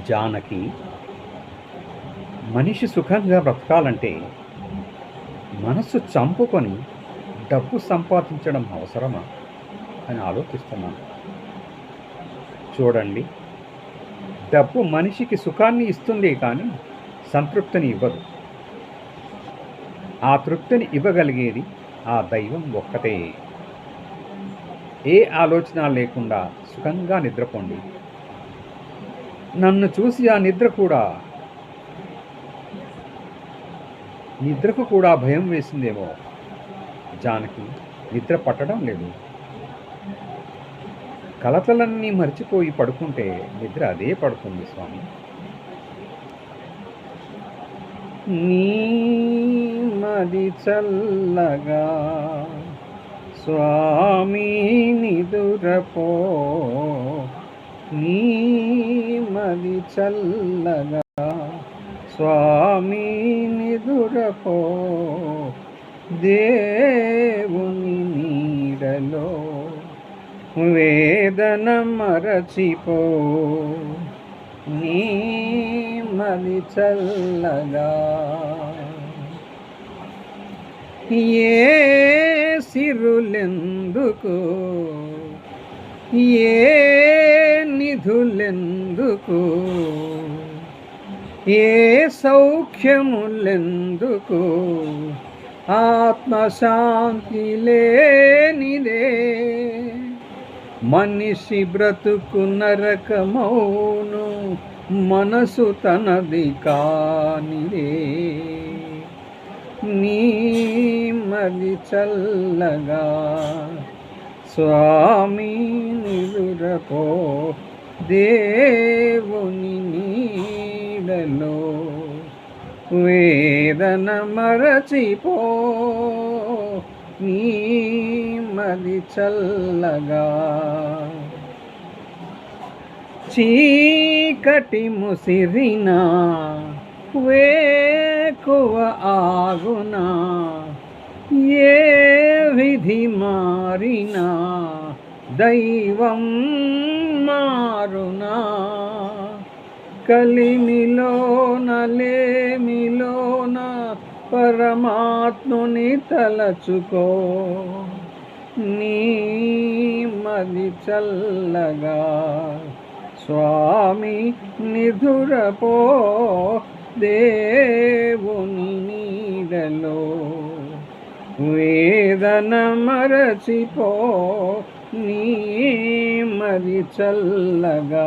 జానకి మనిషి సుఖంగా బ్రతకాలంటే మనస్సు చంపుకొని డబ్బు సంపాదించడం అవసరమా అని ఆలోచిస్తున్నాను. చూడండి, డబ్బు మనిషికి సుఖాన్ని ఇస్తుంది కానీ సంతృప్తిని ఇవ్వదు. ఆ తృప్తిని ఇవ్వగలిగేది ఆ దైవం ఒక్కటే. ఏ ఆలోచన లేకుండా సుఖంగా నిద్రపోండి. నన్ను చూసి ఆ నిద్రకు కూడా భయం వేసిందేమో. జానకి నిద్ర పట్టడం లేదు. కలతలన్నీ మర్చిపోయి పడుకుంటే నిద్ర అదే పడుతుంది స్వామి. నీ మది చల్లగా స్వామి నిదురపో, నీ మది చల్లగా స్వామి నిదురపో, దేవుని నీడలో వేదన మరచిపో, నీ మది చల్లగా. ఏ సిరులెందుకు, ఏ నిధులెందుకు, ఏ సౌఖ్యములెందుకు, ఆత్మశాంతి లేనిదే మనిషి బ్రతుకు నరకమౌను, మనసు తనది కానిదే. నీ మది చల్లగా స్వామి నిదురపో, దేవుని నీడలో వేదన మరచిపో, నీ మది చల్లగా. చీకటి ముసిరినా వేకువ ఆగునా, ఏ విధి మారినా దైవం మారునా, కలిమిలోన లేమిలోన పరమాత్ముని తలచుకో, నీ మది చల్లగా స్వామి నిదురపో, దేవుని నీడలో వేదన మరచిపో, నీ మది చల్లగా.